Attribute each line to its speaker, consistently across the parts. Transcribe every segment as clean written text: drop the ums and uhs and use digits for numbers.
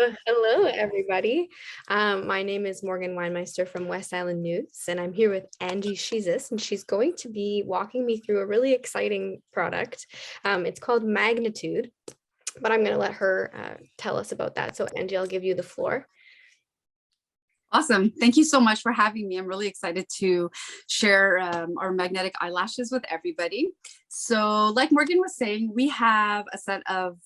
Speaker 1: Hello, everybody. My name is Morgan Weinmeister from West Island News, and I'm here with Angie Schizas, and she's going to be walking me through a really exciting product. It's called Magnitude, but I'm going to let her tell us about that. So, Angie, I'll give you the floor.
Speaker 2: Awesome. Thank you so much for having me. I'm really excited to share our magnetic eyelashes with everybody. So like Morgan was saying, we have a set of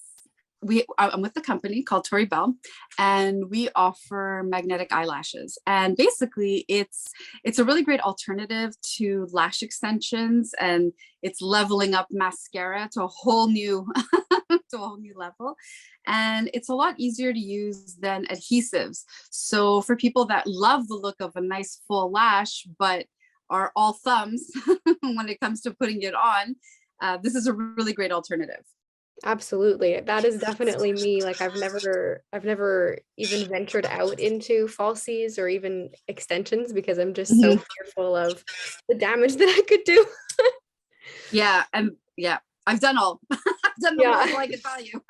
Speaker 2: I'm with the company called Tori Belle, and we offer magnetic eyelashes. And basically, it's a really great alternative to lash extensions, and it's leveling up mascara to a whole new to a whole new level. And it's a lot easier to use than adhesives. So for people that love the look of a nice full lash, but are all thumbs when it comes to putting it on, this is a really great alternative.
Speaker 1: Absolutely. That is definitely me. Like I've never even ventured out into falsies or even extensions because I'm just so fearful of the damage that I could do.
Speaker 2: Yeah, and yeah, I've done all. I've done them all, I can tell you.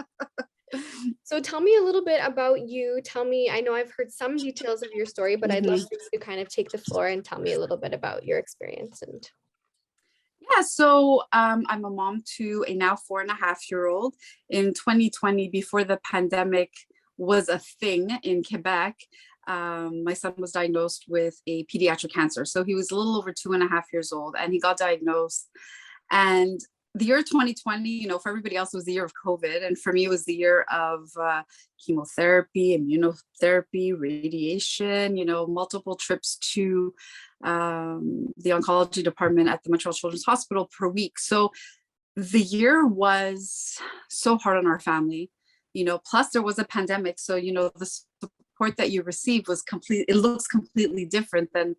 Speaker 1: So tell me a little bit about you. Tell me, I know I've heard some details of your story, but I'd love for you to kind of take the floor and tell me a little bit about your experience. And
Speaker 2: yeah, so I'm a mom to a now 4.5-year-old. In 2020, before the pandemic was a thing in Quebec, my son was diagnosed with a pediatric cancer. So he was a little over 2.5 years old, and he got diagnosed. And the year 2020, for everybody else, it was the year of COVID. And for me, it was the year of chemotherapy, immunotherapy, radiation, multiple trips to the oncology department at the Montreal Children's Hospital per week. So the year was so hard on our family, plus there was a pandemic. So, the support that you received it looks completely different than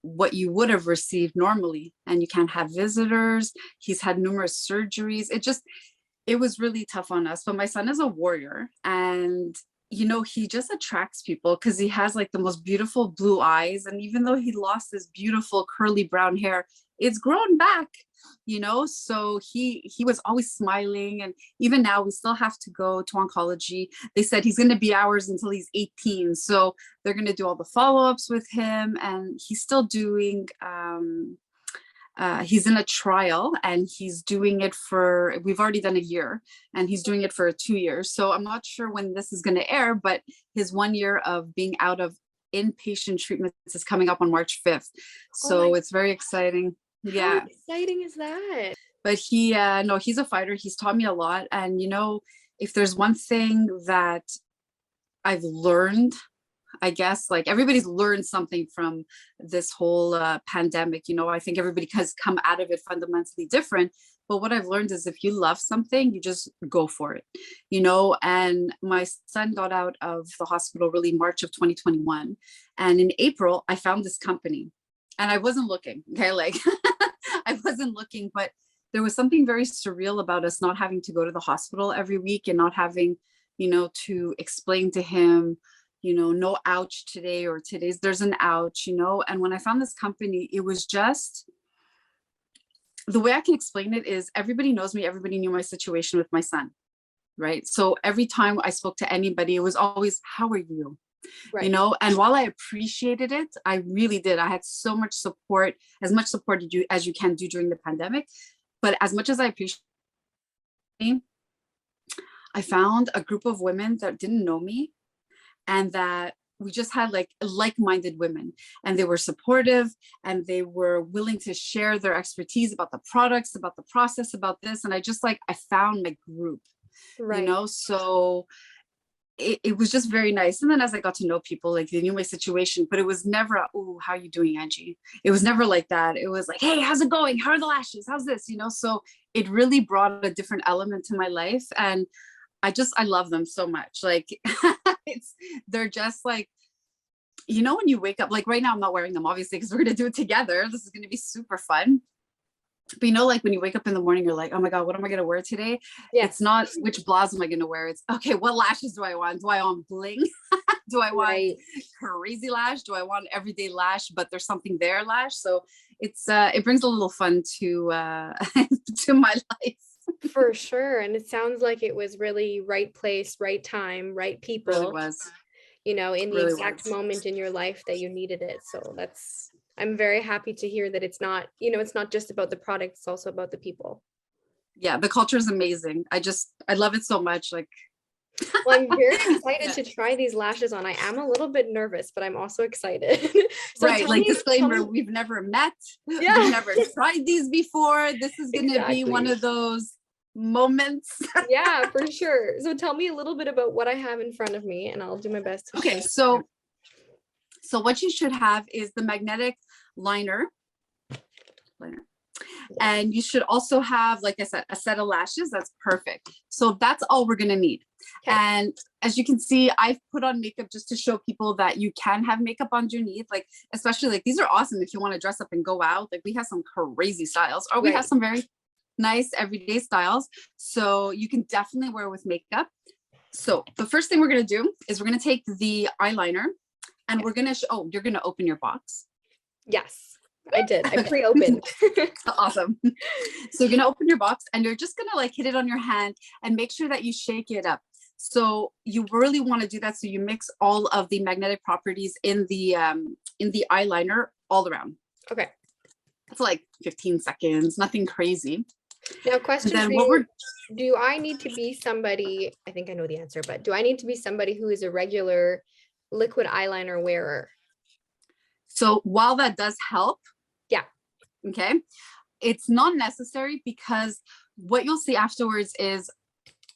Speaker 2: what you would have received normally. And you can't have visitors. He's had numerous surgeries. It was really tough on us. But my son is a warrior, and he just attracts people because he has like the most beautiful blue eyes. And even though he lost his beautiful curly brown hair, it's grown back, so he was always smiling. And even now we still have to go to oncology. They said he's going to be ours until he's 18. So they're going to do all the follow-ups with him, and he's still doing he's in a trial, and we've already done a year, and he's doing it for 2 years. So I'm not sure when this is going to air, but his 1 year of being out of inpatient treatments is coming up on March 5th. So it's very exciting. Yeah.
Speaker 1: How exciting is that?
Speaker 2: But he's a fighter. He's taught me a lot. And, if there's one thing that I've learned, I guess, like everybody's learned something from this whole pandemic. I think everybody has come out of it fundamentally different. But what I've learned is if you love something, you just go for it, and my son got out of the hospital really March of 2021. And in April, I found this company, and I wasn't looking, okay? Like I wasn't looking, but there was something very surreal about us not having to go to the hospital every week and not having, to explain to him, no ouch today, or there's an ouch, and when I found this company, it was just, the way I can explain it is everybody knows me, everybody knew my situation with my son, right? So every time I spoke to anybody, it was always, how are you? Right. And while I appreciated it, I really did. I had so much support, as much support as you can do during the pandemic. But as much as I appreciate it, I found a group of women that didn't know me, and that we just had like-minded women, and they were supportive, and they were willing to share their expertise about the products, about the process, about this. And I just I found my group, right. So it was just very nice. And then as I got to know people, they knew my situation, but it was never, oh, how are you doing, Angie? It was never like that. It was like, hey, how's it going? How are the lashes? How's this? So it really brought a different element to my life. And I love them so much. They're just when you wake up, right now I'm not wearing them, obviously, because we're going to do it together. This is going to be super fun. But when you wake up in the morning, you're like, oh my God, what am I going to wear today? Yeah. It's not which blouse am I going to wear? It's okay, what lashes do I want? Do I want bling? Do I want crazy lash? Do I want everyday lash, but there's something there lash? So it brings a little fun to to my life.
Speaker 1: For sure. And it sounds like it was really right place, right time, right
Speaker 2: Really
Speaker 1: people,
Speaker 2: was.
Speaker 1: in the
Speaker 2: Really
Speaker 1: exact
Speaker 2: was.
Speaker 1: moment in your life that you needed it. So I'm very happy to hear that it's not just about the product, it's also about the people.
Speaker 2: Yeah, the culture is amazing. I love it so much. Like,
Speaker 1: Well, I'm very excited
Speaker 2: yeah,
Speaker 1: to try these lashes on. I am a little bit nervous, but I'm also excited. So
Speaker 2: right. Like, disclaimer, we've never met. We've
Speaker 1: yeah,
Speaker 2: never tried these before. This is going to be one
Speaker 1: exactly.
Speaker 2: of those moments.
Speaker 1: Yeah, for sure. So tell me a little bit about what I have in front of me, and I'll do my best to
Speaker 2: Okay,
Speaker 1: show.
Speaker 2: so what you should have is the magnetic liner.
Speaker 1: Yes.
Speaker 2: And you should also have, like I said, a set of lashes. That's perfect. So that's all we're gonna need.
Speaker 1: Okay.
Speaker 2: And as you can see, I've put on makeup just to show people that you can have makeup underneath. Like, especially like these are awesome if you want to dress up and go out. Like, we have some crazy styles, or we have
Speaker 1: Right.
Speaker 2: some very nice everyday styles. So you can definitely wear with makeup. So the first thing we're gonna do is we're gonna take the eyeliner and we're gonna you're gonna open your box.
Speaker 1: Yes, I did. I pre-opened.
Speaker 2: Awesome. So you're gonna open your box and you're just gonna like hit it on your hand and make sure that you shake it up. So you really want to do that so you mix all of the magnetic properties in the eyeliner all around.
Speaker 1: Okay.
Speaker 2: It's like 15 seconds, nothing crazy.
Speaker 1: Now,
Speaker 2: And
Speaker 1: question
Speaker 2: then
Speaker 1: for
Speaker 2: what
Speaker 1: you.
Speaker 2: we're
Speaker 1: Do I need to be somebody, I think I know the answer, but do I need to be somebody who is a regular liquid eyeliner wearer?
Speaker 2: so while that does help,
Speaker 1: Yeah.
Speaker 2: okay, it's not necessary because what you'll see afterwards is,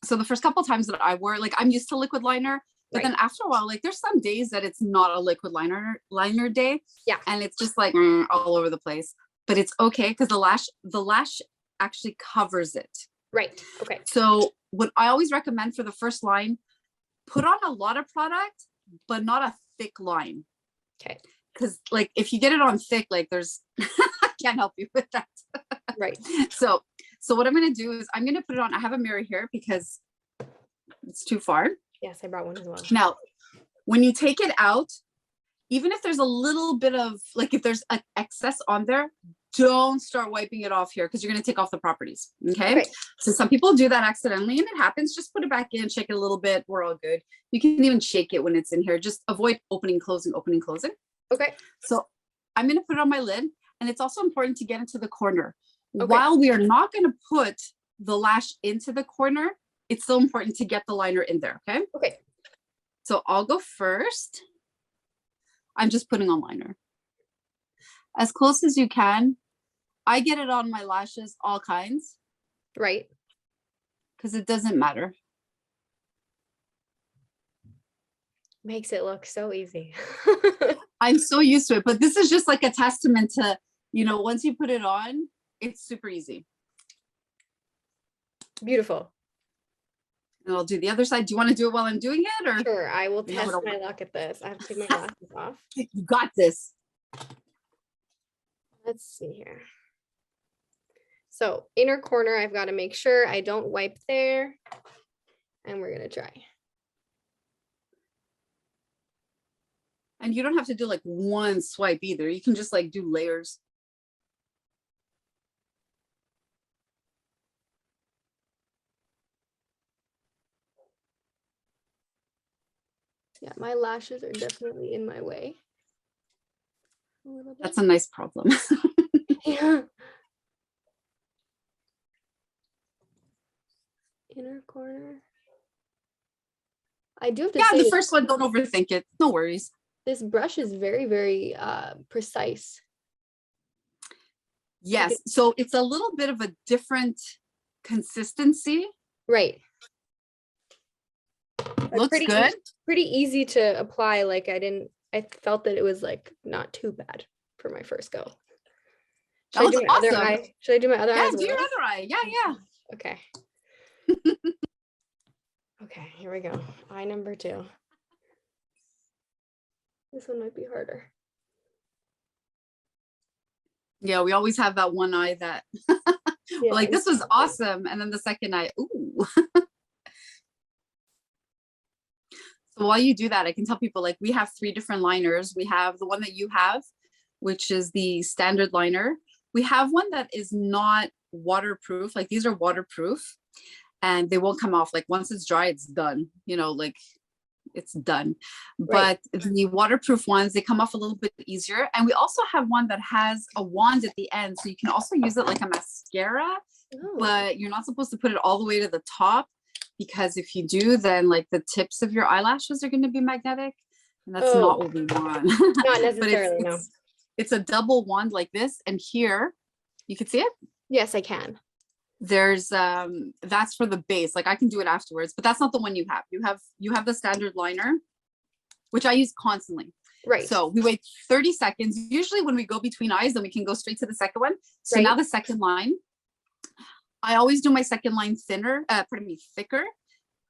Speaker 2: so the first couple times that I wore, like, I'm used to liquid liner, but then
Speaker 1: Right.
Speaker 2: after a while, like, there's some days that it's not a liquid liner day,
Speaker 1: Yeah.
Speaker 2: and it's just like all over the place. But it's okay because the lash actually covers it.
Speaker 1: Right. Okay.
Speaker 2: So what I always recommend for the first line, put on a lot of product, but not a thick line.
Speaker 1: Okay.
Speaker 2: Because like if you get it on thick, like there's I can't help you with that.
Speaker 1: Right.
Speaker 2: So what I'm gonna do is I'm gonna put it on. I have a mirror here because it's too far.
Speaker 1: Yes, I brought one as well.
Speaker 2: Now, when you take it out, even if there's a little bit of like if there's an excess on there, don't start wiping it off here because you're gonna take off the properties. Okay. So some people do that accidentally and it happens. Just put it back in, shake it a little bit. We're all good. You can even shake it when it's in here. Just avoid opening, closing, opening, closing.
Speaker 1: Okay.
Speaker 2: So I'm gonna put it on my lid. And it's also important to get into the corner.
Speaker 1: Okay.
Speaker 2: While we are not going to put the lash into the corner, it's still important to get the liner in there, okay?
Speaker 1: Okay.
Speaker 2: So I'll go first. I'm just putting on liner. As close as you can. I get it on my lashes, all kinds.
Speaker 1: Right.
Speaker 2: Because it doesn't matter.
Speaker 1: Makes it look so easy.
Speaker 2: I'm so used to it, but this is just like a testament to, once you put it on, it's super easy.
Speaker 1: Beautiful.
Speaker 2: And I'll do the other side. Do you want to do it while I'm doing it? Or
Speaker 1: Sure, I will test my luck at this. I have to take my glasses off.
Speaker 2: You got this.
Speaker 1: Let's see here. So inner corner, I've got to make sure I don't wipe there. And we're going to try.
Speaker 2: And you don't have to do like one swipe either. You can just like do layers.
Speaker 1: Yeah, my lashes are definitely in my way.
Speaker 2: That's a nice problem.
Speaker 1: Yeah. Inner corner. I do have to say,
Speaker 2: the first one, don't overthink it. No worries.
Speaker 1: This brush is very, very precise.
Speaker 2: Yes. So it's a little bit of a different consistency.
Speaker 1: Right.
Speaker 2: Looks good.
Speaker 1: Pretty easy to apply. Like I felt that it was like not too bad for my first go. Should I do my other eye? Should I do my other eye?
Speaker 2: Yeah, do your other eye. Yeah.
Speaker 1: Okay. Okay, here we go. Eye number 2. This one might be harder.
Speaker 2: Yeah, we always have that one eye that
Speaker 1: Yeah,
Speaker 2: like this was awesome. And then the second eye, ooh. So while you do that, I can tell people like we have 3 different liners. We have the one that you have, which is the standard liner. We have one that is not waterproof. Like these are waterproof and they won't come off. Like once it's dry, it's done, you know, like it's done.
Speaker 1: Right.
Speaker 2: But the waterproof ones, they come off a little bit easier. And we also have one that has a wand at the end. So you can also use it like a mascara,
Speaker 1: Oh,
Speaker 2: but you're not supposed to put it all the way to the top, because if you do, then like the tips of your eyelashes are going to be magnetic. And that's not
Speaker 1: oh,
Speaker 2: what we want.
Speaker 1: not
Speaker 2: But
Speaker 1: necessarily, no.
Speaker 2: it's a double wand like this. And here, you can see it.
Speaker 1: Yes, I can.
Speaker 2: There's that's for the base. Like I can do it afterwards, but that's not the one you have. You have the standard liner, which I use constantly.
Speaker 1: Right.
Speaker 2: So we wait 30 seconds. Usually when we go between eyes, then we can go straight to the second one. So
Speaker 1: Right.
Speaker 2: now the second line, I always do my second line thinner, thicker.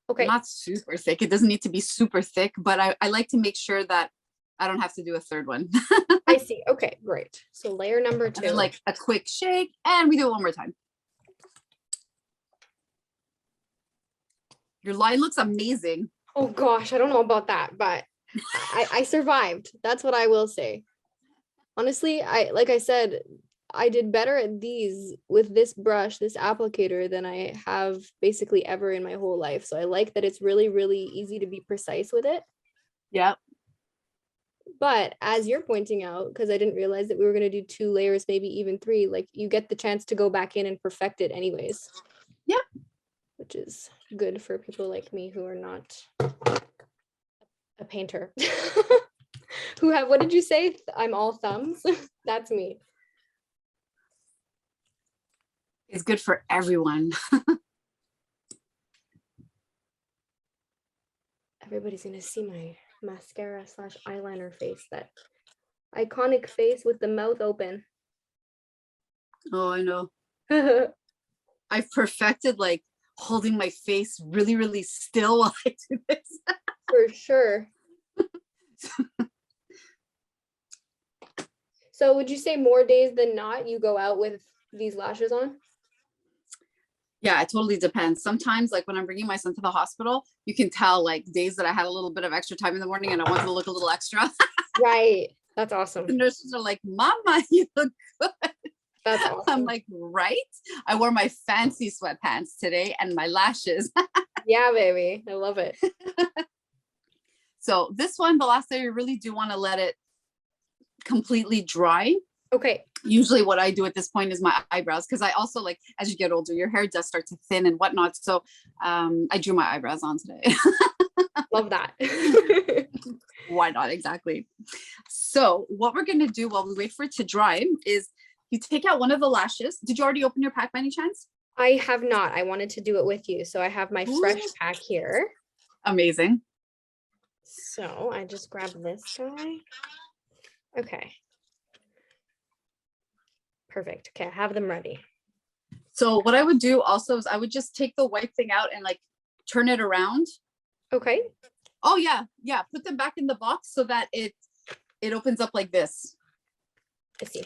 Speaker 1: Okay.
Speaker 2: Not super thick. It doesn't need to be super thick, but I like to make sure that I don't have to do a third one.
Speaker 1: I see. Okay, great. So layer number
Speaker 2: And
Speaker 1: 2.
Speaker 2: then like a quick shake, and we do it one more time. Your line looks amazing.
Speaker 1: Oh gosh, I don't know about that, but I survived. That's what I will say. Honestly, like I said, I did better at these with this brush, this applicator, than I have basically ever in my whole life. So I like that it's really, really easy to be precise with it.
Speaker 2: Yeah.
Speaker 1: But as you're pointing out, because I didn't realize that we were going to do 2 layers, maybe even 3, like you get the chance to go back in and perfect it anyways.
Speaker 2: Yeah.
Speaker 1: Which is good for people like me who are not a painter. Who have, what did you say? I'm all thumbs. That's me.
Speaker 2: It's good for everyone.
Speaker 1: Everybody's gonna see my mascara / eyeliner face, that iconic face with the mouth open.
Speaker 2: Oh, I know.
Speaker 1: For
Speaker 2: I've perfected like holding my face really, really still while I do this.
Speaker 1: sure. So would you say more days than not you go out with these lashes on?
Speaker 2: Yeah, it totally depends. Sometimes, like when I'm bringing my son to the hospital, you can tell like days that I had a little bit of extra time in the morning and I wanted to look a little extra.
Speaker 1: Right. That's awesome.
Speaker 2: The nurses are like, "Mama, you look good."
Speaker 1: That's awesome.
Speaker 2: I'm like, right? I wore my fancy sweatpants today and my lashes.
Speaker 1: Yeah, baby. I love it.
Speaker 2: So this one, the last day, you really do want to let it completely dry.
Speaker 1: Okay.
Speaker 2: Usually what I do at this point is my eyebrows, because I also like, as you get older, your hair does start to thin and whatnot. So I drew my eyebrows on today.
Speaker 1: Love that.
Speaker 2: Why not? Exactly. So what we're going to do while we wait for it to dry is you take out one of the lashes. Did you already open your pack by any chance?
Speaker 1: I have not. I wanted to do it with you. So I have my fresh pack here.
Speaker 2: Amazing.
Speaker 1: So I just grab this guy. Okay. Perfect. Okay, I have them ready.
Speaker 2: So what I would do also is I would just take the white thing out and like turn it around.
Speaker 1: Okay.
Speaker 2: Oh yeah. Yeah. Put them back in the box so that it opens up like this.
Speaker 1: I see.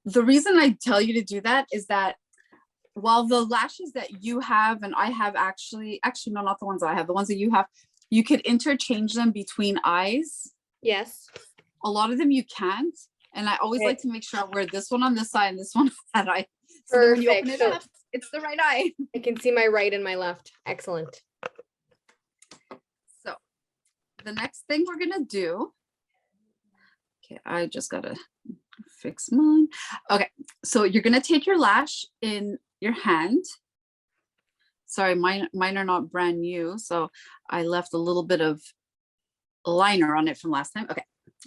Speaker 2: The reason I tell you to do that is that while the lashes that you have and I have actually no, not the ones I have, the ones that you have, you could interchange them between eyes.
Speaker 1: Yes.
Speaker 2: A lot of them you can't. And I always like to make sure I wear this one on this side and this one on that eye. So that when you open it up, it's the right eye.
Speaker 1: I can see my right and my left. Excellent.
Speaker 2: So the next thing we're going to do. Okay, I just got to fix mine. Okay, so you're going to take your lash in your hand. Sorry, mine are not brand new. So I left a little bit of liner on it from last time. Okay,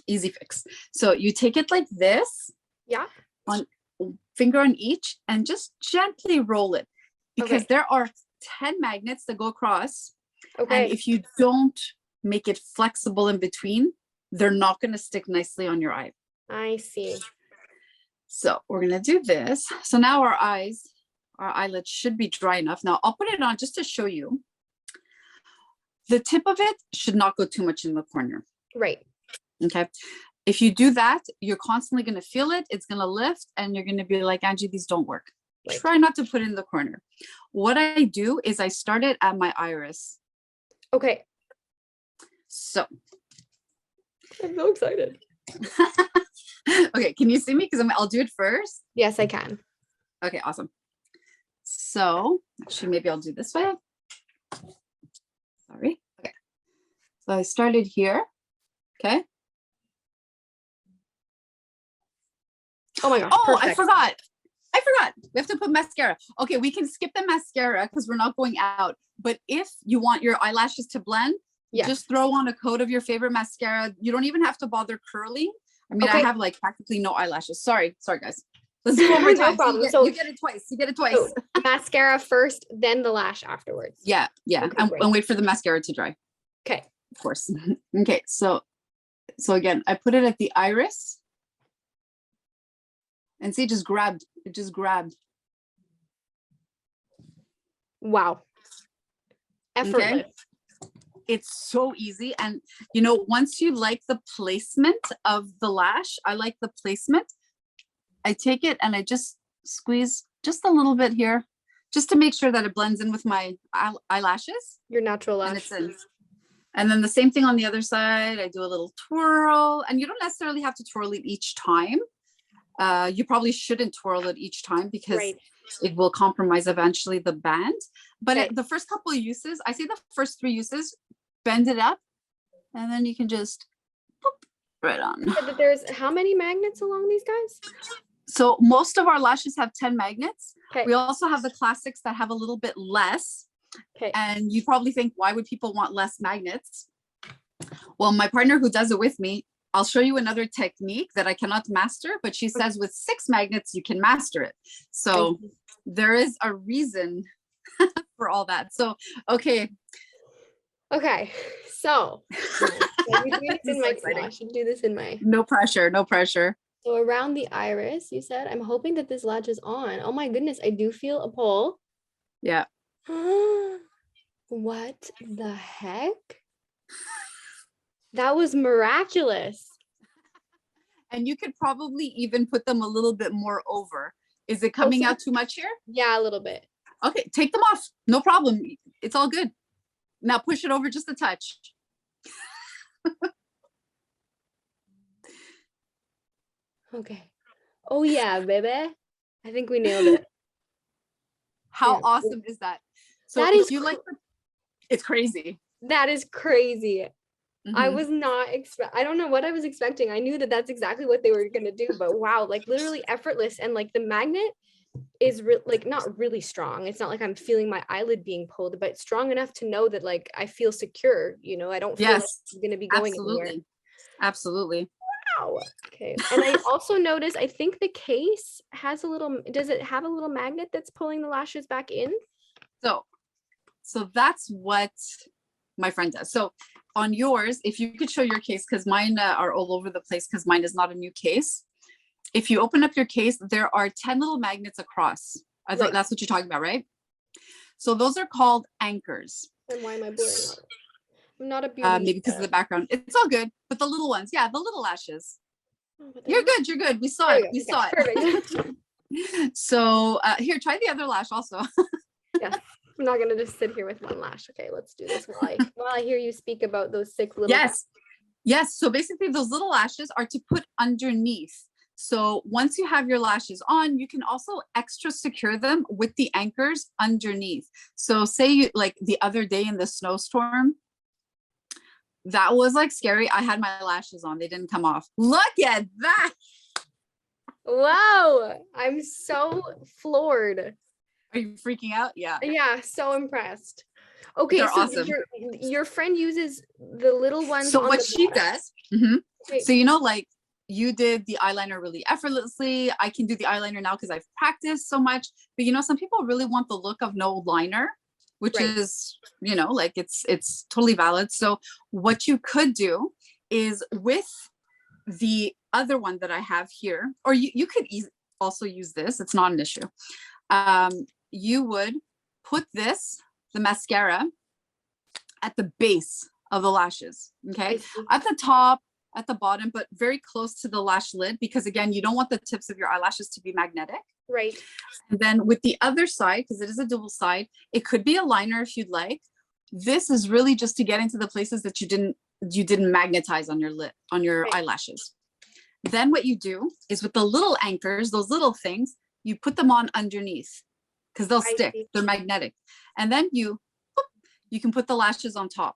Speaker 2: easy fix. So you take it like this.
Speaker 1: Yeah.
Speaker 2: On finger on each and just gently roll it, because there are 10 magnets that go across.
Speaker 1: Okay.
Speaker 2: And if you don't make it flexible in between, they're not going to stick nicely on your eye.
Speaker 1: I see.
Speaker 2: So we're going to do this. So now our eyelids should be dry enough. Now I'll put it on just to show you. The tip of it should not go too much in the corner.
Speaker 1: Right.
Speaker 2: Okay. If you do that, you're constantly going to feel it. It's going to lift and you're going to be like, Angie, these don't work. Right. Try not to put it in the corner. What I do is I start it at my iris.
Speaker 1: Okay.
Speaker 2: So
Speaker 1: I'm so excited.
Speaker 2: Okay, can you see me? Because I'll do it first.
Speaker 1: Yes, I can.
Speaker 2: Okay, awesome. So actually, maybe I'll do this way. Sorry. Okay. So I started here. Okay.
Speaker 1: Oh my gosh.
Speaker 2: Oh,
Speaker 1: Perfect.
Speaker 2: I forgot. We have to put mascara. Okay, we can skip the mascara because we're not going out. But if you want your eyelashes to blend,
Speaker 1: Yeah.
Speaker 2: just throw on a coat of your favorite mascara. You don't even have to bother curling. I mean, I
Speaker 1: Okay.
Speaker 2: have like practically no eyelashes. Sorry, guys. Let's do one more time.
Speaker 1: No problem.
Speaker 2: So you get it twice. You get it twice.
Speaker 1: So mascara first, then the lash afterwards.
Speaker 2: Yeah.
Speaker 1: Okay,
Speaker 2: And wait for the mascara to dry.
Speaker 1: Okay.
Speaker 2: Of course. Okay. So again, I put it at the iris. And see, it just grabbed. It just grabbed.
Speaker 1: Wow. Effortless.
Speaker 2: Okay. It's so easy. And you know, once you like the placement of the lash, I like the placement. I take it and I just squeeze just a little bit here, just to make sure that it blends in with my eyelashes.
Speaker 1: Your natural
Speaker 2: And
Speaker 1: lash.
Speaker 2: it's in. And then the same thing on the other side. I do a little twirl, and you don't necessarily have to twirl it each time. You probably shouldn't twirl it each time because it will compromise eventually the band. But the first couple of uses, I say the first 3 uses, bend it up, and then you can just boop, right on.
Speaker 1: But there's how many magnets along these guys?
Speaker 2: So most of our lashes have 10 magnets.
Speaker 1: Okay.
Speaker 2: We also have the classics that have a little bit less.
Speaker 1: Okay.
Speaker 2: And you probably think, why would people want less magnets? Well, my partner who does it with me, I'll show you another technique that I cannot master, but she says with 6 magnets, you can master it. So there is a reason for all that. So, okay.
Speaker 1: Okay. So let me do this in my, I should do this in my.
Speaker 2: No pressure. No pressure.
Speaker 1: So around the iris, you said, I'm hoping that this latches on. Oh my goodness. I do feel a pull.
Speaker 2: Yeah.
Speaker 1: What the heck? That was miraculous.
Speaker 2: And you could probably even put them a little bit more over. Is it coming out too much here?
Speaker 1: Yeah, a little bit.
Speaker 2: Okay, take them off. No problem. It's all good. Now push it over just a touch.
Speaker 1: Okay. Oh yeah, baby. I think we nailed it.
Speaker 2: How awesome is that? So
Speaker 1: that
Speaker 2: if
Speaker 1: is
Speaker 2: you like, it's crazy.
Speaker 1: That is crazy.
Speaker 2: Mm-hmm.
Speaker 1: I was not I don't know what I was expecting. I knew that that's exactly what they were going to do, but wow, like literally effortless. And like the magnet is like not really strong. It's not like I'm feeling my eyelid being pulled, but strong enough to know that like I feel secure, you know, I don't feel like it's going to be going anywhere.
Speaker 2: Absolutely.
Speaker 1: Wow. Okay. And I also noticed, I think the case has a little, does it have a little magnet that's pulling the lashes back in?
Speaker 2: So that's what my friend does. So on yours, if you could show your case, because mine are all over the place because mine is not a new case. If you open up your case, there are 10 little magnets across. I thought that's what you're talking about, right? So those are called anchors.
Speaker 1: And why am I blurring? I'm not a beauty.
Speaker 2: Maybe because of the background. It's all good. But the little ones, yeah, the little lashes. You're good. You're good. We saw it. We saw it. Perfect. So here, try the other lash also.
Speaker 1: Yeah. I'm not gonna just sit here with one lash. Okay, let's do this while I hear you speak about those 6 little.
Speaker 2: Yes. So basically, those little lashes are to put underneath. So once you have your lashes on, you can also extra secure them with the anchors underneath. So say you like the other day in the snowstorm, that was like scary. I had my lashes on; they didn't come off. Look at that!
Speaker 1: Wow, I'm so floored.
Speaker 2: Are you freaking out? Yeah.
Speaker 1: Yeah, so impressed. Okay,
Speaker 2: they're
Speaker 1: so
Speaker 2: awesome.
Speaker 1: Your friend uses the little ones.
Speaker 2: So what she does, so you know, like you did the eyeliner really effortlessly. I can do the eyeliner now because I've practiced so much. But you know, some people really want the look of no liner, which is, you know, like it's totally valid. So what you could do is with the other one that I have here, or you could also use this. It's not an issue. You would put the mascara at the base of the lashes, okay? At the top, at the bottom, but very close to the lash lid, because again, you don't want the tips of your eyelashes to be magnetic.
Speaker 1: Right.
Speaker 2: And then with the other side, because it is a double side, it could be a liner if you'd like. This is really just to get into the places that you didn't magnetize on your lid, on your eyelashes. Then what you do is with the little anchors, those little things, you put them on underneath because they'll
Speaker 1: I
Speaker 2: stick.
Speaker 1: see.
Speaker 2: They're magnetic. And then you can put the lashes on top.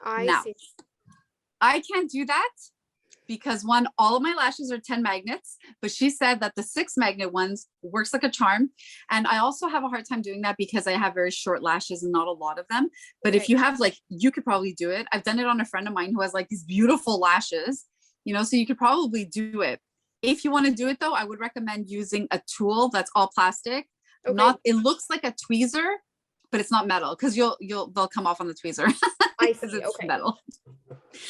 Speaker 1: I
Speaker 2: Now,
Speaker 1: see.
Speaker 2: I can't do that because one, all of my lashes are 10 magnets, but she said that the 6 magnet ones works like a charm. And I also have a hard time doing that because I have very short lashes and not a lot of them. But if
Speaker 1: Okay.
Speaker 2: you have like, you could probably do it. I've done it on a friend of mine who has like these beautiful lashes, you know, so you could probably do it. If you want to do it though, I would recommend using a tool that's all plastic.
Speaker 1: Okay.
Speaker 2: Not, it looks like a tweezer, but it's not metal because they'll come off on the tweezer
Speaker 1: I
Speaker 2: because
Speaker 1: see.
Speaker 2: it's
Speaker 1: Okay.
Speaker 2: metal,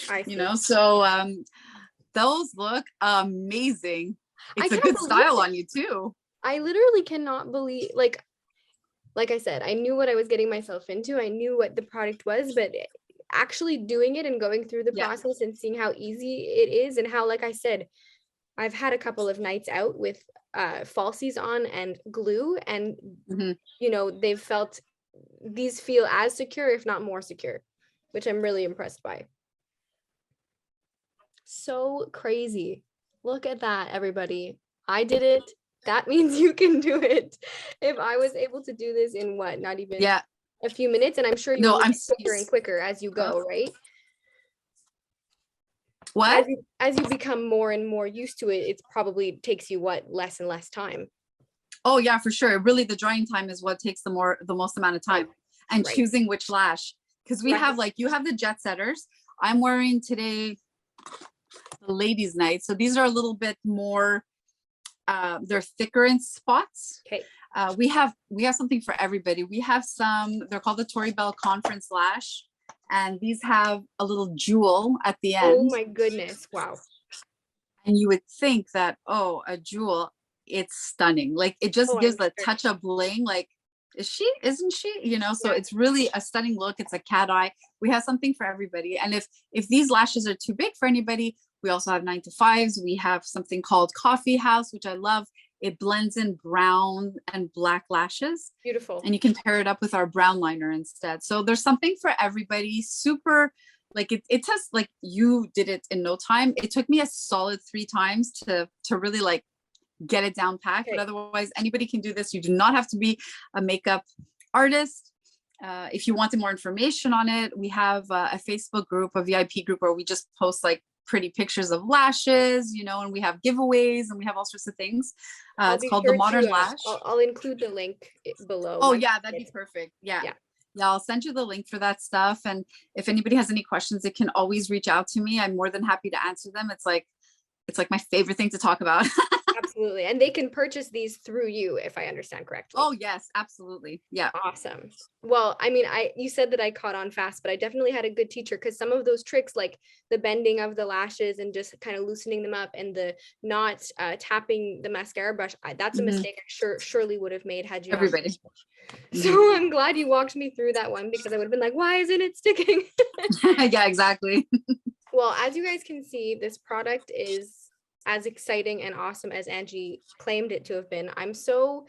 Speaker 1: I see.
Speaker 2: you know. So those look amazing.
Speaker 1: I
Speaker 2: It's a
Speaker 1: can't
Speaker 2: good
Speaker 1: believe
Speaker 2: style
Speaker 1: it.
Speaker 2: on you too.
Speaker 1: I literally cannot believe, like I said, I knew what I was getting myself into. I knew what the product was, but actually doing it and going through the
Speaker 2: Yeah.
Speaker 1: process and seeing how easy it is and how, like I said, I've had a couple of nights out with falsies on and glue, and
Speaker 2: Mhm.
Speaker 1: you know, these feel as secure, if not more secure, which I'm really impressed by. So crazy. Look at that, everybody. I did it. That means you can do it. If I was able to do this in what, not even
Speaker 2: Yeah.
Speaker 1: a few minutes, and I'm sure you
Speaker 2: No,
Speaker 1: only
Speaker 2: I'm
Speaker 1: get quicker and quicker as you go, right?
Speaker 2: what?
Speaker 1: As you become more and more used to it, it probably takes you what, less and less time.
Speaker 2: Oh yeah, for sure. Really, the drying time is what takes the most amount of time, and
Speaker 1: Right.
Speaker 2: choosing which lash. Because we
Speaker 1: Right.
Speaker 2: have like, you have the jet setters. I'm wearing today the ladies' night. So these are a little bit more, they're thicker in spots.
Speaker 1: Okay.
Speaker 2: We have something for everybody. We have some, they're called the Tori Belle Conference Lash. And these have a little jewel at the
Speaker 1: Oh
Speaker 2: end.
Speaker 1: my goodness. Wow.
Speaker 2: And you would think that, oh, a jewel, it's stunning. Like it just
Speaker 1: Oh,
Speaker 2: gives
Speaker 1: I'm
Speaker 2: a
Speaker 1: sure.
Speaker 2: touch of bling. Like, isn't she? You know, so
Speaker 1: Yeah.
Speaker 2: it's really a stunning look. It's a cat eye. We have something for everybody. And if these lashes are too big for anybody, we also have 9-to-5s. We have something called Coffee House, which I love. It blends in brown and black lashes.
Speaker 1: Beautiful.
Speaker 2: And you can pair it up with our brown liner instead. So there's something for everybody. Super, like it has, like you did it in no time. It took me a solid 3 times to really like get it down packed.
Speaker 1: Okay.
Speaker 2: But otherwise, anybody can do this. You do not have to be a makeup artist. If you wanted more information on it, we have a Facebook group, a VIP group where we just post like pretty pictures of lashes, you know, and we have giveaways and we have all sorts of things.
Speaker 1: I'll
Speaker 2: It's
Speaker 1: be
Speaker 2: called
Speaker 1: sure
Speaker 2: the Modern
Speaker 1: to,
Speaker 2: Lash.
Speaker 1: I'll include the link below.
Speaker 2: Oh
Speaker 1: once
Speaker 2: yeah,
Speaker 1: I
Speaker 2: that'd
Speaker 1: get
Speaker 2: be
Speaker 1: it.
Speaker 2: perfect. Yeah.
Speaker 1: Yeah.
Speaker 2: Yeah, I'll send you the link for that stuff. And if anybody has any questions, they can always reach out to me. I'm more than happy to answer them. It's like my favorite thing to talk about.
Speaker 1: Absolutely. And they can purchase these through you, if I understand correctly.
Speaker 2: Oh yes, absolutely. Yeah.
Speaker 1: Awesome. Well, I mean, you said that I caught on fast, but I definitely had a good teacher, because some of those tricks, like the bending of the lashes and just kind of loosening them up, and the not tapping the mascara brush, that's a
Speaker 2: Mhm.
Speaker 1: mistake I surely would have made had you not.
Speaker 2: Everybody.
Speaker 1: So I'm glad you walked me through that one, because I would have been like, why isn't it sticking?
Speaker 2: Yeah, exactly.
Speaker 1: Well, as you guys can see, this product is as exciting and awesome as Angie claimed it to have been. I'm so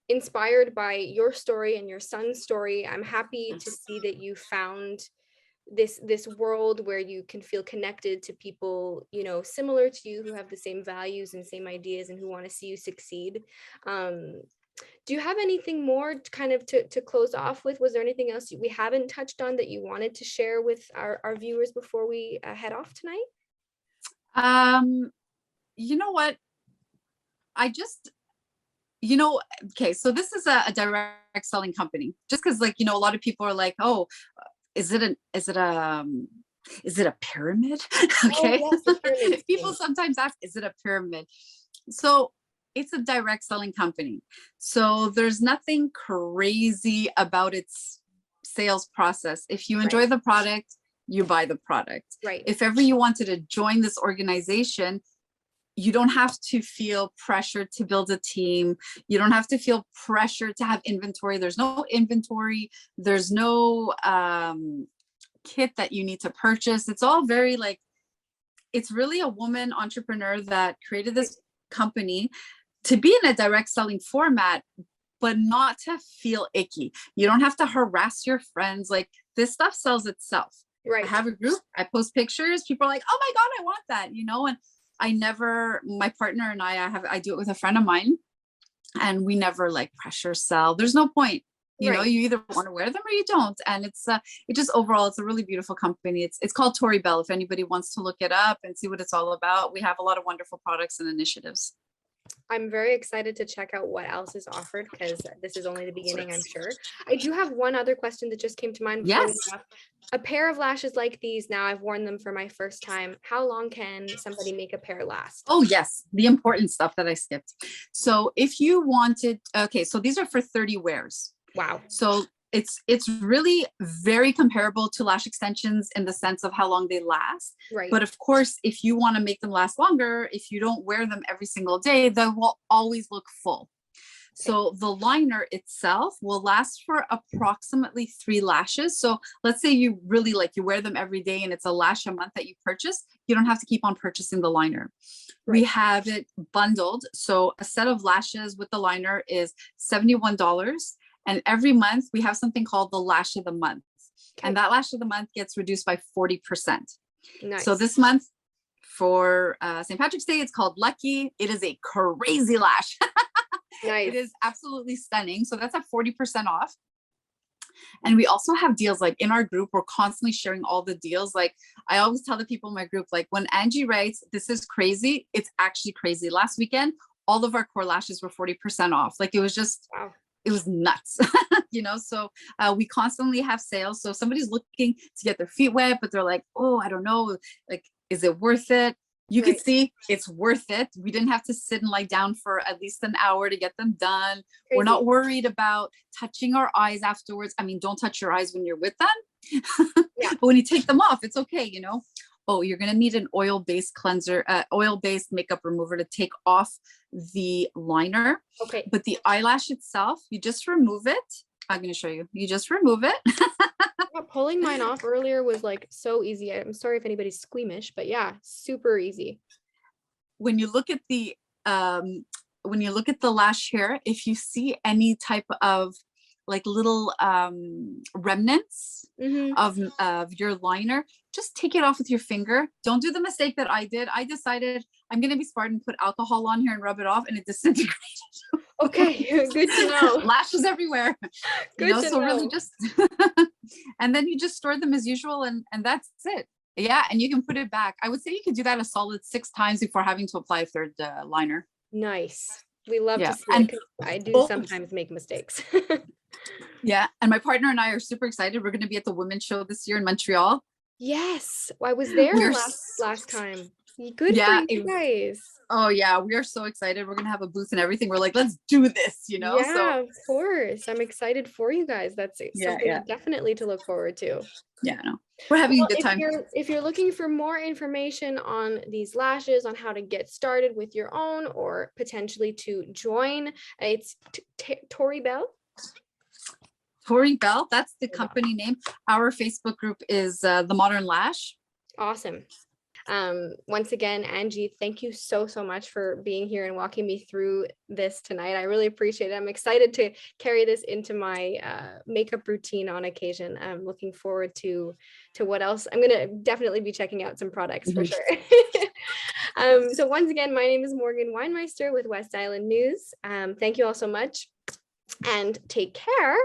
Speaker 1: inspired by your story and your son's story. I'm happy to see that you found this world where you can feel connected to people, you know, similar to you, who have the same values and same ideas and who want to see you succeed. Do you have anything more to kind of to close off with? Was there anything else we haven't touched on that you wanted to share with our viewers before we head off tonight?
Speaker 2: You know what? I just, you know, okay, so this is a direct selling company. Just because, like, you know, a lot of people are like, oh, is it a pyramid? Okay.
Speaker 1: Oh, yes, the pyramid
Speaker 2: People
Speaker 1: scheme.
Speaker 2: sometimes ask, is it a pyramid? So it's a direct selling company. So there's nothing crazy about its sales process. If you enjoy
Speaker 1: Right.
Speaker 2: the product, you buy the product.
Speaker 1: Right.
Speaker 2: If ever you wanted to join this organization, you don't have to feel pressure to build a team. You don't have to feel pressure to have inventory. There's no inventory. There's no kit that you need to purchase. It's all very like, it's really a woman entrepreneur that created this company to be in a direct selling format, but not to feel icky. You don't have to harass your friends. Like, this stuff sells itself.
Speaker 1: Right.
Speaker 2: I have a group, I post pictures, people are like, oh my God, I want that, you know? And my partner and I do it with a friend of mine, and we never like pressure sell. There's no point. You know,
Speaker 1: Right.
Speaker 2: you either want to wear them or you don't. And it just overall, it's a really beautiful company. It's called Tori Belle. If anybody wants to look it up and see what it's all about, we have a lot of wonderful products and initiatives.
Speaker 1: I'm very excited to check out what else is offered because this is only the beginning, I'm sure. I do have one other question that just came to mind before we
Speaker 2: Yes.
Speaker 1: wrap. A pair of lashes like these, now I've worn them for my first time. How long can somebody make a pair last?
Speaker 2: Oh, yes. The important stuff that I skipped. So if you wanted, okay, so these are for 30 wears.
Speaker 1: Wow.
Speaker 2: So it's really very comparable to lash extensions in the sense of how long they last.
Speaker 1: Right.
Speaker 2: But of course, if you want to make them last longer, if you don't wear them every single day, they will always look full. So the liner itself will last for approximately 3 lashes. So let's say you really you wear them every day and it's a lash a month that you purchase, you don't have to keep on purchasing the liner.
Speaker 1: Right.
Speaker 2: We have it bundled. So a set of lashes with the liner is $71. And every month we have something called the lash of the month.
Speaker 1: Okay.
Speaker 2: And that lash of the month gets reduced by 40%.
Speaker 1: Nice.
Speaker 2: So this month for St. Patrick's Day, it's called Lucky. It is a crazy lash.
Speaker 1: Nice.
Speaker 2: It is absolutely stunning. So that's at 40% off. And we also have deals like in our group, we're constantly sharing all the deals. Like I always tell the people in my group, like when Angie writes, this is crazy, it's actually crazy. Last weekend, all of our core lashes were 40% off. Like it was just,
Speaker 1: wow.
Speaker 2: It was nuts, you know? So we constantly have sales. So if somebody's looking to get their feet wet, but they're like, oh, I don't know, like, is it worth it? You
Speaker 1: Right.
Speaker 2: can see it's worth it. We didn't have to sit and lie down for at least an hour to get them done.
Speaker 1: Crazy.
Speaker 2: We're not worried about touching our eyes afterwards. I mean, don't touch your eyes when you're with them.
Speaker 1: Yeah.
Speaker 2: But when you take them off, it's okay, you know? Oh, you're going to need an oil-based cleanser, oil-based makeup remover to take off the liner.
Speaker 1: Okay.
Speaker 2: But the eyelash itself, you just remove it. I'm going to show you. You just remove it.
Speaker 1: Yeah, pulling mine off earlier was like so easy. I'm sorry if anybody's squeamish, but yeah, super easy.
Speaker 2: When you look at the lash hair, if you see any type of like little remnants of your liner, just take it off with your finger. Don't do the mistake that I did. I decided I'm going to be smart and put alcohol on here and rub it off, and it disintegrated.
Speaker 1: Okay, good to know.
Speaker 2: Lashes everywhere.
Speaker 1: Good
Speaker 2: You know,
Speaker 1: to
Speaker 2: so
Speaker 1: know.
Speaker 2: really just and then you just store them as usual, and that's it. Yeah, and you can put it back. I would say you could do that a solid 6 times before having to apply a third liner.
Speaker 1: Nice. We love
Speaker 2: Yeah.
Speaker 1: to see it 'cause I do sometimes make mistakes.
Speaker 2: Yeah, and my partner and I are super excited. We're going to be at the women's show this year in Montreal.
Speaker 1: Yes, I was there
Speaker 2: We're
Speaker 1: last time. Good
Speaker 2: Yeah,
Speaker 1: for you guys.
Speaker 2: Oh yeah, we are so excited. We're gonna have a booth and everything. We're like, let's do this, you know?
Speaker 1: Yeah,
Speaker 2: So
Speaker 1: of course. I'm excited for you guys. That's something definitely to look forward to.
Speaker 2: yeah, no, we're having a good time.
Speaker 1: If you're looking for more information on these lashes, on how to get started with your own or potentially to join, it's Tori Belle.
Speaker 2: Tori Belle, that's the company name. Our Facebook group is The Modern Lash.
Speaker 1: Awesome. Once again, Angie, thank you so much for being here and walking me through this tonight. I really appreciate it. I'm excited to carry this into my makeup routine on occasion. I'm looking forward to what else. I'm gonna definitely be checking out some products for sure. So once again, my name is Morgan Weinmeister with West Island News. Thank you all so much and take care.